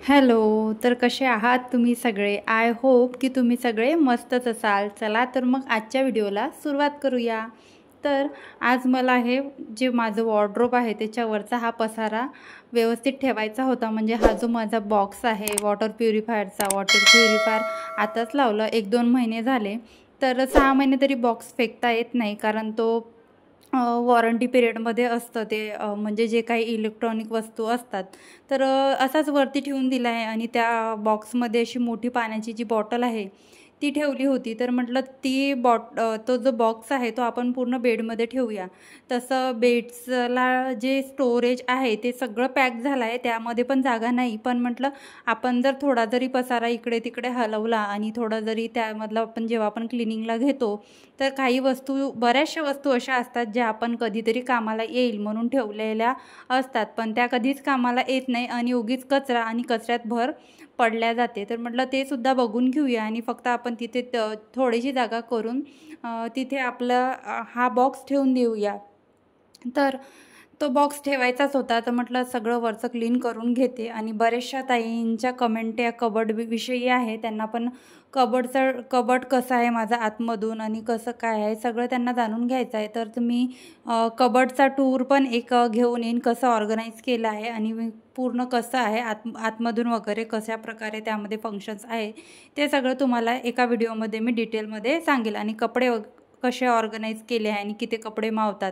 Hello. तर कसे आहात तुम्ही सगळे? आय होप की तुम्ही सगळे मस्तच असाल. चला तर मग आजच्या व्हिडिओला सुरुवात करूया. तर आज मला हे जे माझं वॉर्डरोब आहे त्याच्यावरचा हा पसारा व्यवस्थित ठेवायचा होता. म्हणजे हा जो माझा बॉक्स आहे वॉटर प्युरिफायर आताच लावलं, 1-2 महिने झाले. तर 6 महिने तरी बॉक्स फेकता येत नाही, कारण तो वॉरंटी पिरियडमध्ये असतं ते, म्हणजे जे काही इलेक्ट्रॉनिक वस्तू असतात. तर असाच वरती ठेवून दिला आहे आणि त्या बॉक्समध्ये अशी मोठी पाण्याची जी बॉटल आहे ती ठेवली होती. तर म्हटलं तो जो बॉक्स आहे तो आपण पूर्ण बेडमध्ये ठेवूया. तसं बेड्सला जे स्टोरेज आहे ते सगळं पॅक झालं आहे, त्यामध्ये पण जागा नाही. पण म्हटलं आपण जर थोडा जरी पसारा इकडे तिकडे हलवला आणि थोडा जरी त्यामधला आपण जेव्हा आपण क्लिनिंगला घेतो तर काही वस्तू, बऱ्याचशा वस्तू अशा असतात ज्या आपण कधीतरी कामाला येईल म्हणून ठेवलेल्या असतात, पण त्या कधीच कामाला येत नाही आणि उगीच कचरा आणि कचऱ्यात भर पडल्या जाते. तर म्हटलं ते सुद्धा बघून घेऊया आणि फक्त आपण तिथे थोडीशी जागा करून तिथे आपलं हा बॉक्स ठेवून देऊया. तर तो बॉक्स ठेवायचाच होता. तर म्हटलं सगळं वरचं क्लीन करून घेते आणि बऱ्याचशा ताईंच्या कमेंट या कबड विषयी आहे. त्यांना पण कबड कसं आहे माझा आतमधून आणि कसं काय आहे सगळं त्यांना जाणून घ्यायचं आहे. तर तुम्ही कबडचा टूर पण एक घेऊन येईन, कसं ऑर्गनाईज केलं आहे आणि पूर्ण कसं आहे आतमधून वगैरे कशा प्रकारे त्यामध्ये फंक्शन्स आहे ते सगळं तुम्हाला एका व्हिडिओमध्ये मी डिटेलमध्ये सांगेल. आणि कपडे कसे ऑर्गनाईज केले आहे आणि किती कपडे मावतात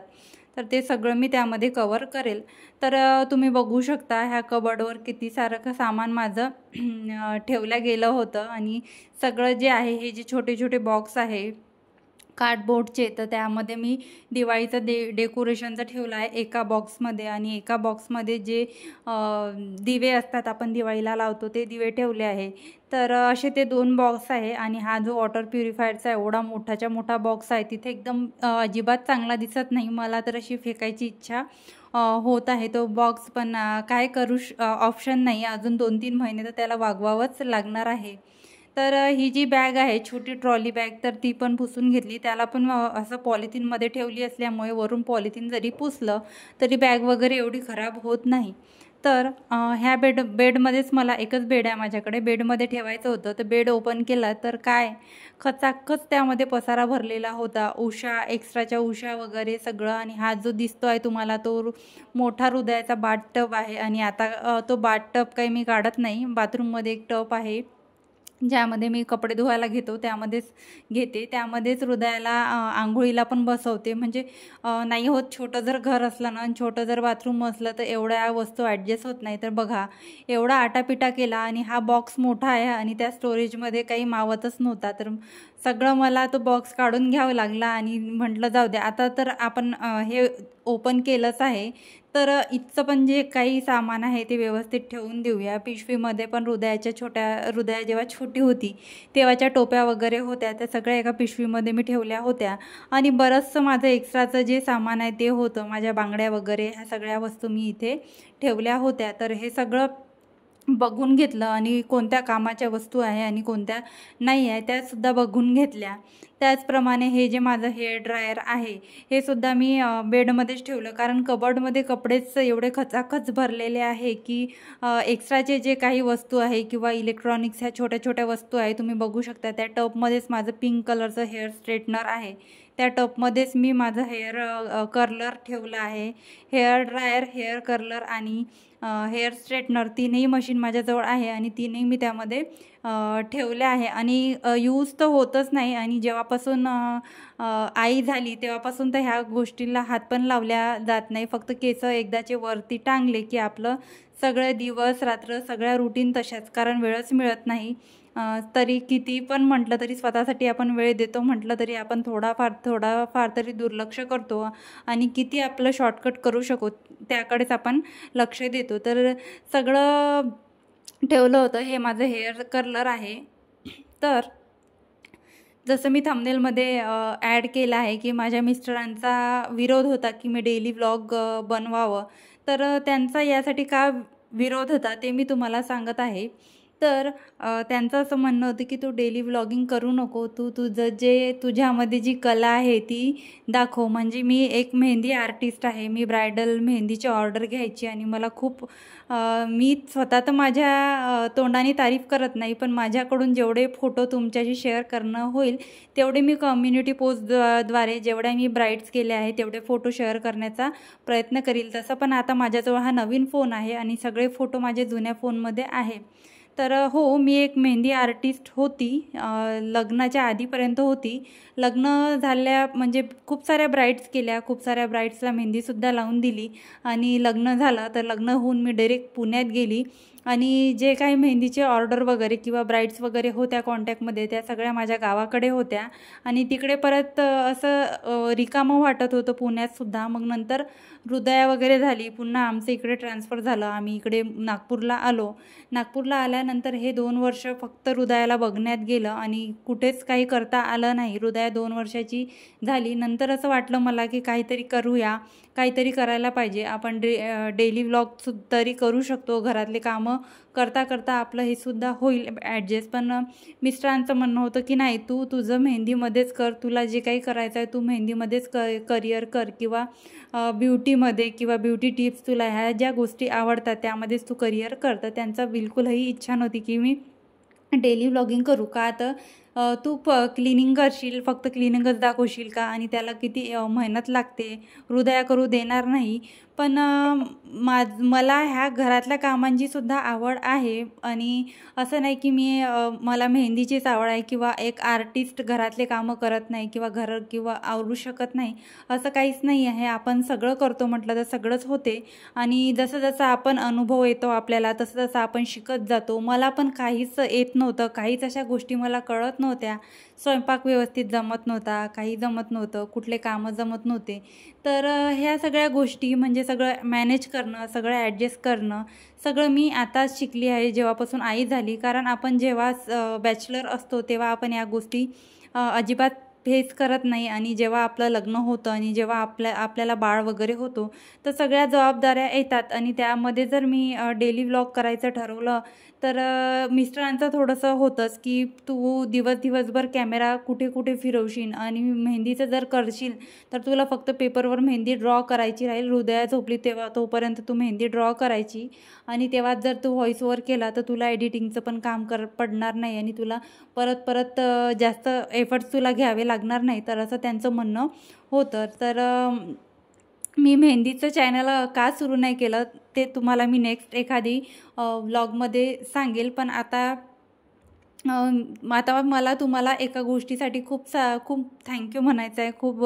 तर ते सगळं मी त्यामध्ये कवर करेल. तर तुम्ही बघू शकता ह्या कबडवर किती सारं सामान माझं ठेवलं गेलं होतं. आणि सगळं जे आहे हे जे छोटे छोटे बॉक्स आहे कार्डबोर्डचे, तर त्यामध्ये मी दिवाळीचं डेकोरेशनचं ठेवलं आहे एका बॉक्समध्ये. आणि एका बॉक्समध्ये जे दिवे असतात आपण दिवाळीला लावतो ते दिवे ठेवले आहे. तर असे ते 2 बॉक्स आहे. आणि हा जो वॉटर प्युरिफायरचा एवढा मोठाच्या मोठा बॉक्स आहे तिथे एकदम अजिबात चांगला दिसत नाही. मला तर अशी फेकायची इच्छा होत आहे तो बॉक्स, पण काय करू ऑप्शन नाही. अजून 2-3 महिने तर त्याला वागवावंच लागणार आहे. तर ही जी बॅग आहे छोटी ट्रॉली बॅग, तर ती पण पुसून घेतली. त्याला पण असं पॉलिथिनमध्ये ठेवली असल्यामुळे वरून पॉलिथिन जरी पुसलं तरी बॅग वगैरे एवढी खराब होत नाही. तर ह्या बेडमध्येच मला एकच बेड आहे माझ्याकडे, बेडमध्ये ठेवायचं होतं. तर बेड ओपन केला तर काय खचाखच त्यामध्ये पसारा भरलेला होता, एक्स्ट्राच्या उशा वगैरे सगळं. आणि हा जो दिसतो आहे तुम्हाला तो मोठा हृदयाचा बाथ आहे. आणि आता तो बाथ काही मी काढत नाही. बाथरूममध्ये एक टब आहे ज्यामध्ये मी कपडे धुवायला त्यामध्येच घेते. त्यामध्येच हृदयाला आंघोळीला पण बसवते. म्हणजे नाही होत, छोटं जर घर असलं ना आणि छोटं जर बाथरूम असलं तर एवढ्या वस्तू ॲडजस्ट होत नाही. तर बघा एवढा आटापिटा केला आणि हा बॉक्स मोठा आहे आणि त्या स्टोरेजमध्ये काही मावतच नव्हता. तर सगळं मला तो बॉक्स काढून घ्यावं लागला आणि म्हटलं जाऊ द्या, आता तर आपण हे ओपन केलंच आहे तर इथचं पण जे काही सामान आहे ते व्यवस्थित ठेवून देऊया. पिशवीमध्ये पण हृदया जेव्हा छोटी होती तेव्हाच्या टोप्या वगैरे होत्या, त्या सगळ्या एका पिशवीमध्ये मी ठेवल्या होत्या. आणि बरंचसं माझं एक्स्ट्राचं जे सामान आहे ते होतं, माझ्या बांगड्या वगैरे ह्या सगळ्या वस्तू मी इथे ठेवल्या होत्या. तर हे सगळं बघून घेतलं आणि कोणत्या कामाच्या वस्तू आहे आणि कोणत्या नाही आहे त्यासुद्धा बघून घेतल्या. त्याचप्रमाणे हे जे माझं हेअर ड्रायर आहे हे सुद्धा मी बेडमध्येच ठेवलं, कारण कबर्डमध्ये कपडेच एवढे खचाखच भरलेले आहे की एक्स्ट्राचे जे काही वस्तू आहे किंवा इलेक्ट्रॉनिक्स ह्या छोट्या छोट्या वस्तू आहे तुम्ही बघू शकता. त्या टबमध्येच माझं पिंक कलरचं हेअर स्ट्रेटनर आहे, त्या टबमध्येच मी माझं हेअर कर्लर ठेवलं आहे. हेअर ड्रायर, हेअर कर्लर आणि हेअर स्ट्रेटनर तीनही मशीन माझ्याजवळ आहे आणि तीनही मी त्यामध्ये ठेवले आहे. आणि यूज तर होतच नाही. आणि जेव्हापासून आई झाली तेव्हापासून तर ह्या गोष्टींना हात पण लावल्या जात नाही. फक्त केस एकदाचे वरती टांगले की आपलं सगळे दिवस रात्र सगळ्या रुटीन तशाच, कारण वेळच मिळत नाही. तरी किती पण म्हटलं तरी स्वतःसाठी आपण वेळ देतो म्हटलं तरी आपण थोडाफार तरी दुर्लक्ष करतो आणि किती आपलं शॉर्टकट करू शकू त्याकडेच आपण लक्ष देतो. तर सगळं ठेवलं होतं. हे माझं हेअर कर्लर आहे. तर जसं मी थंबनेलमध्ये ॲड केलं आहे की माझ्या मिस्टरांचा विरोध होता की मी डेली व्लॉग बनवावं. तर त्यांचा यासाठी का विरोध होता ते मी तुम्हाला सांगत आहे. तर त्यांचं असं म्हणणं होतं की तू डेली व्लॉगिंग करू नको, तू तुझं जे तुझ्यामध्ये जी कला आहे ती दाखव. म्हणजे मी एक मेहंदी आर्टिस्ट आहे, मी ब्रायडल मेहंदीची ऑर्डर घ्यायची आणि मला खूप मी स्वतः तर माझ्या तोंडाने तारीफ करत नाही, पण माझ्याकडून जेवढे फोटो तुमच्याशी शेअर करणं होईल तेवढे मी कम्युनिटी पोस्टद्वारे जेवढ्या मी ब्राईड्स केल्या आहे तेवढे फोटो शेअर करण्याचा प्रयत्न करील. तसं पण आता माझ्याजवळ हा नवीन फोन आहे आणि सगळे फोटो माझे जुन्या फोनमध्ये आहे. तर हो, मी एक मेहंदी आर्टिस्ट होती, लग्नाच्या आधीपर्यंत होती. लग्न झाल्या म्हणजे खूप साऱ्या ब्राईड्स केल्या, खूप साऱ्या ब्राईड्सला मेहंदीसुद्धा लावून दिली आणि लग्न झालं. तर लग्न होऊन मी डायरेक्ट पुण्यात गेली आणि जे काही मेहंदीचे ऑर्डर वगैरे किंवा ब्राईड्स वगैरे होत्या कॉन्टॅक्टमध्ये त्या सगळ्या माझ्या गावाकडे होत्या आणि तिकडे परत असं रिकामं वाटत होतं पुण्यातसुद्धा. मग नंतर हृदया वगैरे झाली, पुन्हा आमचं इकडे ट्रान्सफर झालं, आम्ही इकडे नागपूरला आलो. नागपूरला आल्यानंतर हे 2 वर्ष फक्त हृदयाला बघण्यात गेलं आणि कुठेच काही करता आलं नाही. हृदया 2 वर्षाची झाली. नंतर असं वाटलं मला की काहीतरी करूया, काहीतरी करायला पाहिजे. आपण डेली व्लॉग तरी करू शकतो, घरातले कामं करता करता आपलं हे सुद्धा होईल ॲडजस्ट. पण मिस्टरांचं म्हणणं होतं की नाही, तू तुझं मेहंदीमध्येच कर, तुला जे काही करायचं आहे तू मेहंदीमध्येच करिअर कर किंवा ब्युटीमध्ये किंवा ब्युटी टिप्स तुला ह्या ज्या गोष्टी आवडतात त्यामध्येच तू करिअर कर. तर त्यांचा बिलकुलही इच्छा नव्हती की मी डेली व्लॉगिंग करू. का तर तू क्लिनिंग करशील, फक्त क्लिनिंगच दाखवशील का आणि त्याला किती मेहनत लागते, हृदया करू देणार नाही. पण मला ह्या घरातल्या कामांचीसुद्धा आवड आहे आणि असं नाही की मला मेहंदीचीच आवड आहे किंवा एक आर्टिस्ट घरातले कामं करत नाही किंवा घर किंवा आवरू शकत नाही, असं काहीच नाही आहे. आपण सगळं करतो म्हटलं तर सगळंच होते आणि जसं जसं आपण अनुभव येतो आपल्याला तसं तसं आपण शिकत जातो. मला पण काहीच येत नव्हतं, काहीच अशा गोष्टी मला कळत नव्हत्या. स्वयंपाक व्यवस्थित जमत नव्हता, काही जमत नव्हतं, कुठले कामं जमत नव्हते. तर ह्या सगळ्या गोष्टी म्हणजे सगळं मॅनेज करणं, सगळं ॲडजस्ट करणं, सगळं मी आताच शिकली आहे जेव्हापासून आई झाली. कारण आपण जेव्हा बॅचलर असतो तेव्हा आपण या गोष्टी अजिबात फेस करत नाही आणि जेव्हा आपलं लग्न होतं आणि जेव्हा आपल्याला बाळ वगैरे होतो तर सगळ्या जबाबदाऱ्या येतात आणि त्यामध्ये जर मी डेली व्लॉग करायचं ठरवलं तर मिस्टरांचं थोडंसं होतंच की तू दिवसभर कॅमेरा कुठे कुठे फिरवशील आणि मेहंदीचं जर करशील तर तुला फक्त पेपरवर मेहंदी ड्रॉ करायची राहील. हृदया झोपली तेव्हा तोपर्यंत तू मेहंदी ड्रॉ करायची आणि तेव्हा जर तू व्हॉइस ओव्हर केला तर तुला एडिटिंगचं पण काम पडणार नाही आणि तुला परत जास्त एफर्ट्स तुला घ्यावे लागणार नाही. तर असं त्यांचं म्हणणं होतं. तर मी मेहंदीचं चॅनल का सुरू नाही केलं ते तुम्हाला मी नेक्स्ट एखादी व्लॉगमध्ये सांगेल. पण आता मला तुम्हाला एका गोष्टीसाठी खूप थँक्यू म्हणायचं आहे. खूप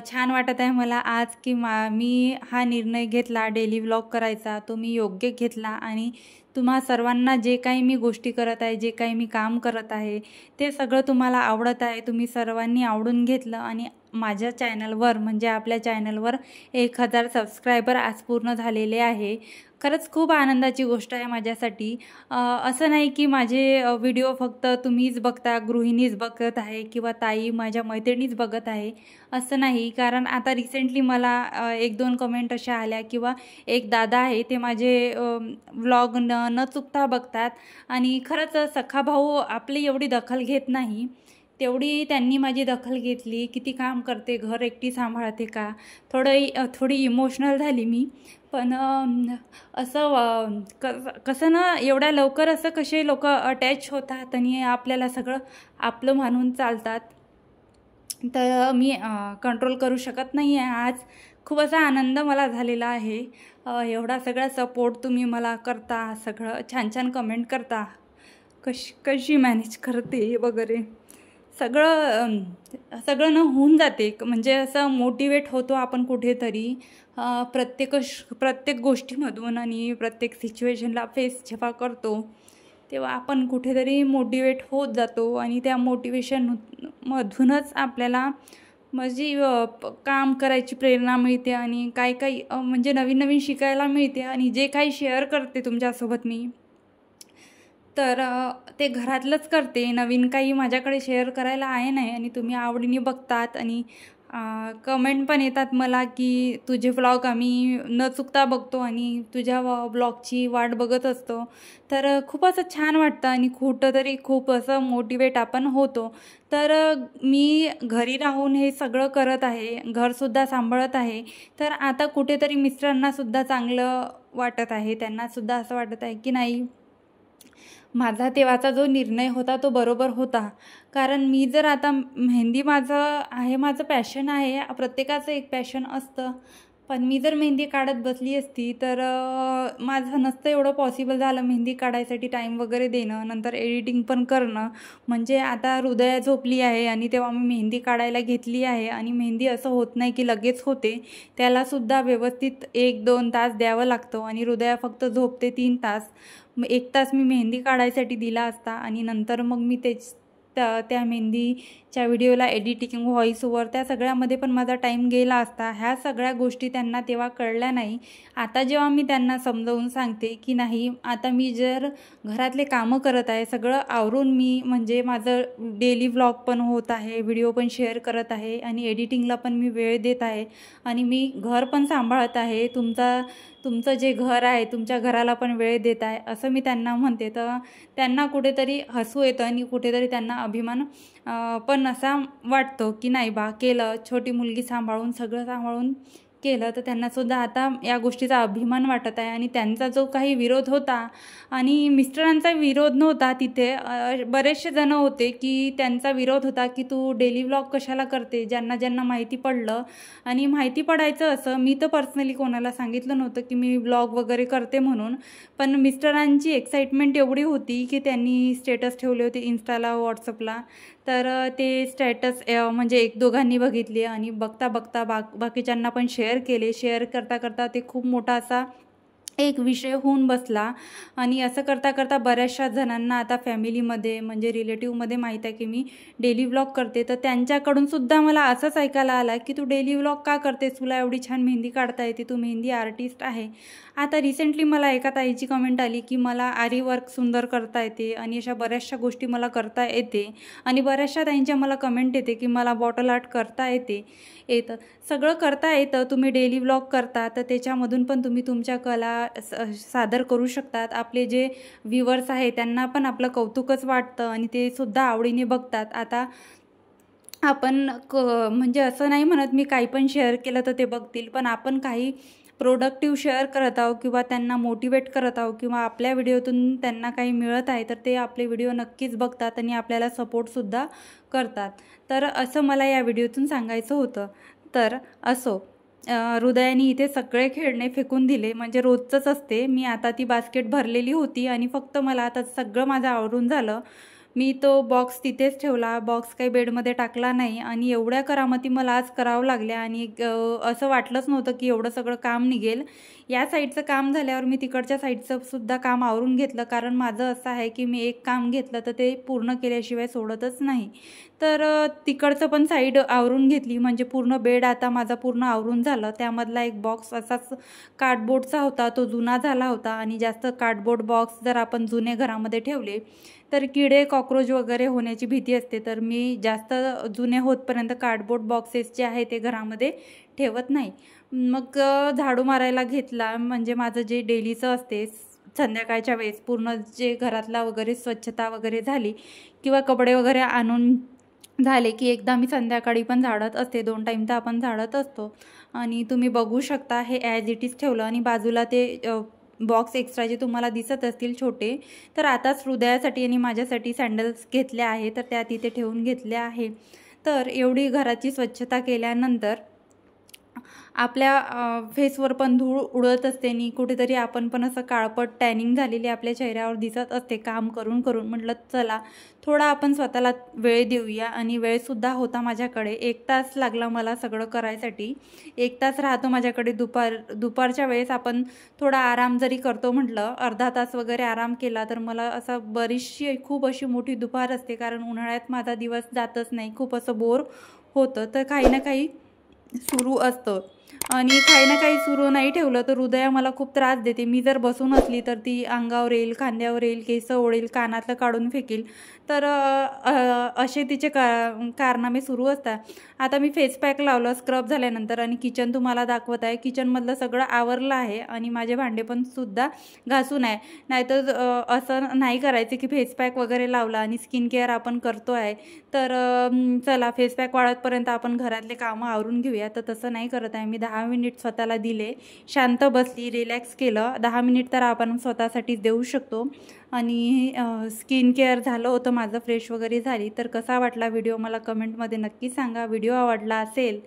छान वाटत आहे मला आज की मी हा निर्णय घेतला डेली व्लॉग करायचा, तो मी योग्य घेतला आणि तुम्हा सर्वांना जे काही मी गोष्टी करत आहे, जे काही मी काम करत आहे ते सगळं तुम्हाला आवडत आहे. तुम्ही सर्वांनी आवडून घेतलं आणि माझ्या चॅनलवर म्हणजे आपल्या चॅनलवर 1000 सबस्क्रायबर आज पूर्ण झालेले आहे. खरंच खूप आनंदाची गोष्ट आहे माझ्यासाठी. असं नाही की माझे व्हिडिओ फक्त तुम्हीच बघता, गृहिणीच बघत आहे किंवा ताई माझ्या मैत्रिणीच बघत आहे असं नाही. कारण आता रिसेंटली मला 1-2 कमेंट अशा आल्या किंवा एक दादा आहे ते माझे व्लॉग न चुकता बघतात आणि खरंच सखा भाऊ आपली एवढी दखल घेत नाही तेवढी त्यांनी माझी दखल घेतली. किती काम करते, घर एकटी सांभाळते का, थोडी इमोशनल झाली मी. पण असं कसं ना एवढ्या लवकर असं कसे लोक अटॅच होतात आणि आपल्याला सगळं आपलं मानून चालतात. तर मी कंट्रोल करू शकत नाही आहे. आज खूप असा आनंद मला झालेला आहे. एवढा सगळा सपोर्ट तुम्ही मला करता, सगळं छान कमेंट करता, कशी मॅनेज करते वगैरे सगळं होऊन जाते. म्हणजे असं मोटिवेट होतो आपण कुठेतरी प्रत्येक गोष्टीमधून आणि प्रत्येक सिच्युएशनला फेस जेव्हा करतो तेव्हा आपण कुठेतरी मोटिवेट होत जातो आणि त्या मोटिवेशनमधूनच आपल्याला म्हणजे काम करायची प्रेरणा मिळते आणि काही म्हणजे नवीन शिकायला मिळते. आणि जे काही शेअर करते तुमच्यासोबत मी तर ते घरातलंच करते, नवीन काही माझ्याकडे शेअर करायला आहे नाही आणि तुम्ही आवडीने बघतात आणि कमेंट पण येतात मला की तुझे व्लॉग आम्ही न चुकता बघतो आणि तुझ्या व्लॉगची वाट बघत असतो. तर खूप असं छान वाटतं आणि कुठंतरी खूप असं मोटिवेट आपण होतो. तर मी घरी राहून हे सगळं करत आहे, घरसुद्धा सांभाळत आहे. तर आता कुठेतरी मिस्टरांनासुद्धा चांगलं वाटत आहे, त्यांनासुद्धा असं वाटत आहे की नाही, माझा तेव्हाचा जो निर्णय होता तो बरोबर होता. कारण मी जर आता मेहंदी माझं आहे, माझं पॅशन आहे, प्रत्येकाचं एक पॅशन असतं. पण मी जर मेहंदी काढत बसली असती तर माझं नसतं एवढं पॉसिबल झालं मेहंदी काढायसाठी टाईम वगैरे देणं, नंतर एडिटिंग पण करणं. म्हणजे आता हृदया झोपली आहे आणि तेव्हा मी मेहंदी काढायला घेतली आहे आणि मेहंदी असं होत नाही की लगेच होते. त्यालासुद्धा व्यवस्थित 1-2 तास द्यावं लागतं आणि हृदया फक्त झोपते 3 तास. मग 1 तास मी मेहंदी काढायसाठी दिला असता आणि नंतर मग मी त्या मेहंदीच्या व्हिडिओला एडिटिंग, व्हॉईस ओव्हर त्या सगळ्यामध्ये पण माझा टाईम गेला असता. ह्या सगळ्या गोष्टी त्यांना तेव्हा कळल्या नाही. आता जेव्हा मी त्यांना समजावून सांगते की नाही, आता मी जर घरातले कामं करत आहे, सगळं आवरून मी म्हणजे माझं डेली व्लॉग पण होत आहे, व्हिडिओ पण शेअर करत आहे आणि एडिटिंगला पण मी वेळ देत आहे आणि मी घर पण सांभाळत आहे, तुमचं जे घर आहे तुमच्या घराला पण वेळ देत आहे, असं मी त्यांना म्हणते. तर त्यांना कुठेतरी हसू येतं आणि कुठेतरी त्यांना अभिमान पण असा वाटतो की नाही बा, केलं, छोटी मुलगी सांभाळून सगळं सांभाळून केलं. तर त्यांनासुद्धा आता या गोष्टीचा अभिमान वाटत आहे आणि त्यांचा जो काही विरोध होता आणि मिस्टरांचा विरोध नव्हता तिथे, बरेचसे जण होते की त्यांचा विरोध होता की तू डेली व्लॉग कशाला करते, ज्यांना ज्यांना माहिती पडलं. आणि माहिती पडायचं असं मी तर पर्सनली कोणाला सांगितलं नव्हतं की मी व्लॉग वगैरे करते म्हणून. पण मिस्टरांची एक्साइटमेंट एवढी होती की त्यांनी स्टेटस ठेवले होते इन्स्टाला, व्हॉट्सअपला. तर ते स्टेटस म्हणजे 1-2घांनी बघितले आणि बघता बघता बाकीच्यांना पण शेअर केले. शेअर करता करता ते खूप मोठा असा एक विषय होऊन बसला आणि असं करता करता बऱ्याचशा जणांना आता फॅमिलीमध्ये म्हणजे रिलेटिव्हमध्ये माहीत आहे की मी डेली व्लॉग करते. तर त्यांच्याकडून सुद्धा मला असंच ऐकायला आलं की तू डेली व्लॉग का करतेस, तुला एवढी छान मेहंदी काढता येते, तू मेहंदी आर्टिस्ट आहे. आता रिसेंटली मला एका ताईची कमेंट आली की मला आरी वर्क सुंदर करता येते आणि अशा बऱ्याचशा गोष्टी मला करता येते. आणि बऱ्याचशा ताईंच्या मला कमेंट येते की मला बॉटल आर्ट करता येतं, सगळं करता येतं. तुम्ही डेली व्लॉग करता तर त्याच्यामधून पण तुम्ही तुमच्या कला सादर करू शकतात. आपले जे व्ह्यूवर्स आहे त्यांना पण आपलं कौतुकच वाटतं आणि ते सुद्धा आवडीने बघतात. आता आपण म्हणजे असं नाही म्हणत मी काही पण शेअर केलं तर ते बघतील, पण आपण काही प्रोडक्टिव्ह शेअर करत आहोत किंवा त्यांना मोटिवेट करत आहोत किंवा आपल्या व्हिडिओतून त्यांना काही मिळत आहे तर ते आपले व्हिडिओ नक्कीच बघतात आणि आपल्याला सपोर्टसुद्धा करतात. तर असं मला या व्हिडिओतून सांगायचं होतं. तर असो, हृदयाने इथे सगळे खेळणे फेकून दिले, म्हणजे रोजचंच असते. मी आता ती बास्केट भरलेली होती आणि फक्त मला आता सगळं माझं आवरून झालं. मी तो बॉक्स तिथेच ठेवला, बॉक्स काही बेडमध्ये टाकला नाही आणि एवढ्या करामती मला आज करावं लागल्या आणि असं वाटलंच नव्हतं की एवढं सगळं काम निघेल. या साईडचं काम झाल्यावर मी तिकडच्या साईडचं सुद्धा काम आवरून घेतलं, कारण माझं असं आहे की मी एक काम घेतलं तर ते पूर्ण केल्याशिवाय सोडतच नाही. तर तिकडचं पण साईड आवरून घेतली, म्हणजे पूर्ण बेड आता माझा पूर्ण आवरून झालं. त्यामधला एक बॉक्स असाच कार्डबोर्डचा होता, तो जुना झाला होता आणि जास्त कार्डबोर्ड बॉक्स जर आपण जुने घरामध्ये ठेवले तर किडे कॉक्रोच वगैरे होण्याची भीती असते. तर मी जास्त जुने होतपर्यंत कार्डबोर्ड बॉक्सेस जे आहे ते घरामध्ये ठेवत नाही. मग झाडू मारायला घेतला, म्हणजे माझं जे डेलीचं असते संध्याकाळच्या वेळेस पूर्ण जे घरातला वगैरे स्वच्छता वगैरे झाली किंवा कपडे वगैरे आणून झाले की एकदा मी संध्याकाळी पण झाडत असते, 2 टाईम तर आपण झाडत असतो. आणि तुम्ही बघू शकता हे ॲज इट इज ठेवलं आणि बाजूला ते बॉक्स एक्स्ट्रा जे तुम्हाला दिसत असतील छोटे, तर आताच हृदयासाठी आणि माझ्यासाठी सँडल्स घेतल्या आहे तर त्या तिथे ठेवून घेतल्या आहे. तर एवढी घराची स्वच्छता केल्यानंतर आपल्या फेसवर पण धूळ उडत असते आणि कुठेतरी आपण पण असं काळपट टॅनिंग झालेली आपल्या चेहऱ्यावर दिसत असते काम करून करून. म्हटलं चला थोडा आपण स्वतःला वेळ देऊया आणि वेळसुद्धा होता माझ्याकडे. 1 तास लागला मला सगळं करायसाठी. 1 तास राहतो माझ्याकडे. दुपारच्या वेळेस आपण थोडा आराम जरी करतो म्हटलं, अर्धा तास वगैरे आराम केला तर मला असं बरीचशी खूप अशी मोठी दुपार असते, कारण उन्हाळ्यात माझा दिवस जातच नाही, खूप असं बोर होतं. तर काही ना काही सुरू असतं. आणि काही ना काही सुरू नाही ठेवलं तर हृदया मला खूप त्रास देते. मी जर बसून असली तर ती अंगावर येईल, खांद्यावर येईल, केस ओढेल, कानातलं काढून फेकील. तर असे तिचे कारनामे सुरू असतात. आता मी फेस पॅक लावलं स्क्रब झाल्यानंतर आणि किचन तुम्हाला दाखवत आहे. किचनमधलं सगळं आवरलं आहे आणि माझे भांडे पण सुद्धा घासून आहे. नाहीतर असं नाही करायचं की फेस पॅक वगैरे लावला आणि स्किन केअर आपण करतो आहे तर चला फेस पॅक वाढतपर्यंत आपण घरातले कामं आवरून घेऊया. तर तसं नाही करत आहे मी. 10 मिनिट स्वतःला दिले, शांत बसली, रिलॅक्स केलं. 10 मिनिट तर आपण स्वतःसाठी देऊ शकतो. आणि स्किन केअर झालं होतं माझं, फ्रेश वगैरे झाली. तर कसा वाटला व्हिडिओ मला कमेंटमध्ये नक्की सांगा. व्हिडिओ आवडला असेल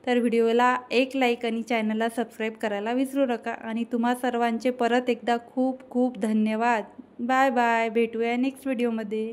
तर व्हिडिओला एक लाईक आणि चॅनलला सबस्क्राईब करायला विसरू नका. आणि तुम्हा सर्वांचे परत एकदा खूप खूप धन्यवाद. Bye bye. भेटूया नेक्स्ट व्हिडिओमध्ये.